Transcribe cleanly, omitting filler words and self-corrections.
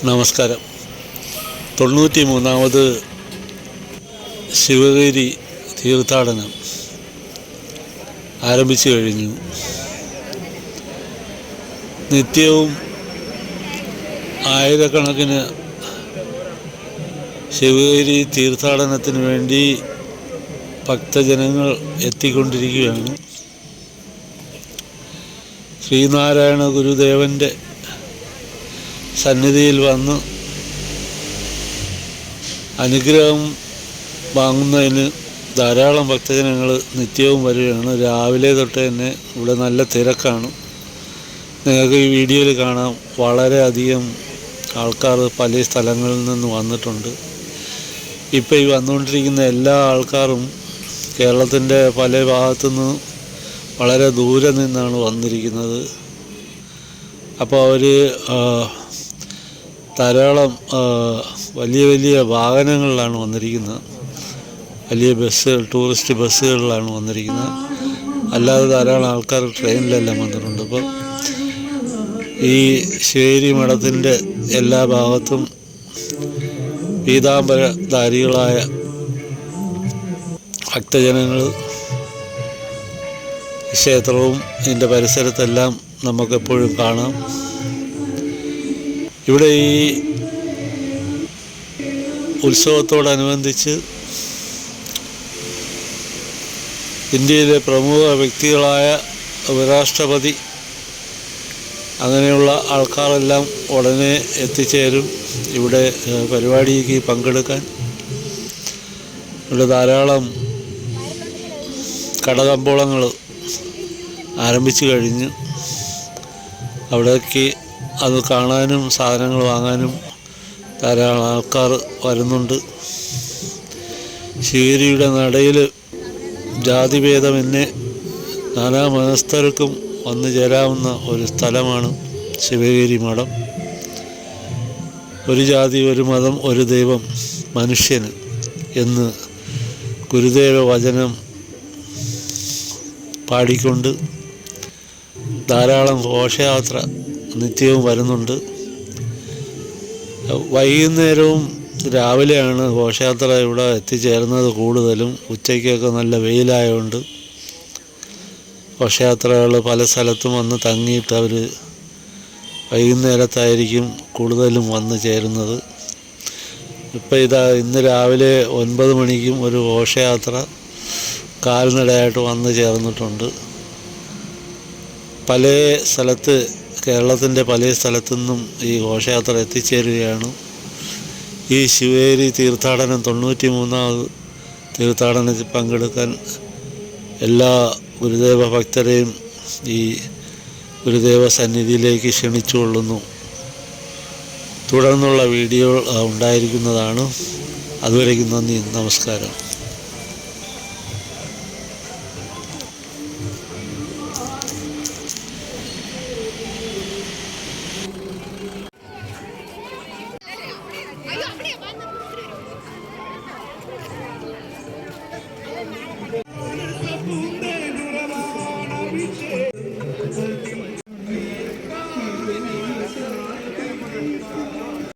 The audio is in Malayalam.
നമസ്കാരം. 93ാമത് ശിവഗിരി തീർത്ഥാടനം ആരംഭിച്ചു കഴിഞ്ഞു. നിത്യവും ആയിരക്കണക്കിന് ശിവഗിരി തീർത്ഥാടനത്തിന് വേണ്ടി ഭക്തജനങ്ങൾ എത്തിക്കൊണ്ടിരിക്കുകയാണ്. ശ്രീനാരായണ ഗുരുദേവൻ്റെ സന്നിധിയിൽ വന്ന് അനുഗ്രഹം വാങ്ങുന്നതിന് ധാരാളം ഭക്തജനങ്ങൾ നിത്യവും വരികയാണ്. രാവിലെ തൊട്ട് തന്നെ ഇവിടെ നല്ല തിരക്കാണ്. നിങ്ങൾക്ക് ഈ വീഡിയോയിൽ കാണാം, വളരെയധികം ആൾക്കാർ പല സ്ഥലങ്ങളിൽ നിന്ന് വന്നിട്ടുണ്ട്. ഇപ്പോൾ ഈ വന്നുകൊണ്ടിരിക്കുന്ന എല്ലാ ആൾക്കാരും കേരളത്തിൻ്റെ പല ഭാഗത്തുനിന്ന് വളരെ ദൂരെ നിന്നാണ് വന്നിരിക്കുന്നത്. അപ്പോൾ അവർ ധാരാളം വലിയ വലിയ വാഹനങ്ങളിലാണ് വന്നിരിക്കുന്നത്. വലിയ ബസ്സുകൾ, ടൂറിസ്റ്റ് ബസ്സുകളിലാണ് വന്നിരിക്കുന്നത്. അല്ലാതെ ധാരാളം ആൾക്കാർ ട്രെയിനിലെല്ലാം വന്നിട്ടുണ്ട്. അപ്പോൾ ഈ ശിവഗിരി മഠത്തിൻ്റെ എല്ലാ ഭാഗത്തും പീതാംബരധാരികളായ ഭക്തജനങ്ങൾ ക്ഷേത്രവും ഇതിൻ്റെ പരിസരത്തെല്ലാം നമുക്കെപ്പോഴും കാണാം. ഇവിടെ ഈ ഉത്സവത്തോടനുബന്ധിച്ച് ഇന്ത്യയിലെ പ്രമുഖ വ്യക്തികളായ ഉപരാഷ്ട്രപതി അങ്ങനെയുള്ള ആൾക്കാരെല്ലാം ഉടനെ എത്തിച്ചേരും ഇവിടെ പരിപാടിക്ക് പങ്കെടുക്കാൻ. ഇവിടെ ധാരാളം കടകമ്പോളങ്ങൾ ആരംഭിച്ചു കഴിഞ്ഞു. അവിടേക്ക് അത് കാണാനും സാധനങ്ങൾ വാങ്ങാനും ധാരാളം ആൾക്കാർ വരുന്നുണ്ട്. ശിവഗിരിയുടെ നടയിൽ ജാതിഭേദമന്യേ നാനാ മതസ്ഥർക്കും വന്നു ചേരാവുന്ന ഒരു സ്ഥലമാണ് ശിവഗിരി മഠം. ഒരു ജാതി, ഒരു മതം, ഒരു ദൈവം, മനുഷ്യന് എന്ന് ഗുരുദേവ വചനം പാടിക്കൊണ്ട് ധാരാളം ഘോഷയാത്ര നിത്യവും വരുന്നുണ്ട്. വൈകുന്നേരവും രാവിലെയാണ് ഘോഷയാത്ര ഇവിടെ എത്തിച്ചേരുന്നത് കൂടുതലും. ഉച്ചയ്ക്കൊക്കെ നല്ല വെയിലായതുകൊണ്ട് ഘോഷയാത്രകൾ പല സ്ഥലത്തും വന്ന് തങ്ങിയിട്ട് അവർ വൈകുന്നേരത്തായിരിക്കും കൂടുതലും വന്ന് ചേരുന്നത്. ഇപ്പോൾ ഇന്ന് രാവിലെ 9 മണിക്കും ഒരു ഘോഷയാത്ര കാൽനടയായിട്ട് വന്ന് ചേർന്നിട്ടുണ്ട്. പല സ്ഥലത്ത്, കേരളത്തിൻ്റെ പല സ്ഥലത്തു നിന്നും ഈ ഘോഷയാത്ര എത്തിച്ചേരുകയാണ്. ഈ ശിവഗിരി തീർത്ഥാടനം 93ാമത് തീർത്ഥാടനത്തിൽ പങ്കെടുക്കാൻ എല്ലാ ഗുരുദേവ ഭക്തരെയും ഈ ഗുരുദേവ സന്നിധിയിലേക്ക് ക്ഷണിച്ചുകൊള്ളുന്നു. തുടർന്നുള്ള വീഡിയോ ഉണ്ടായിരിക്കുന്നതാണ്. അതുവരേക്കും നന്ദി, നമസ്കാരം.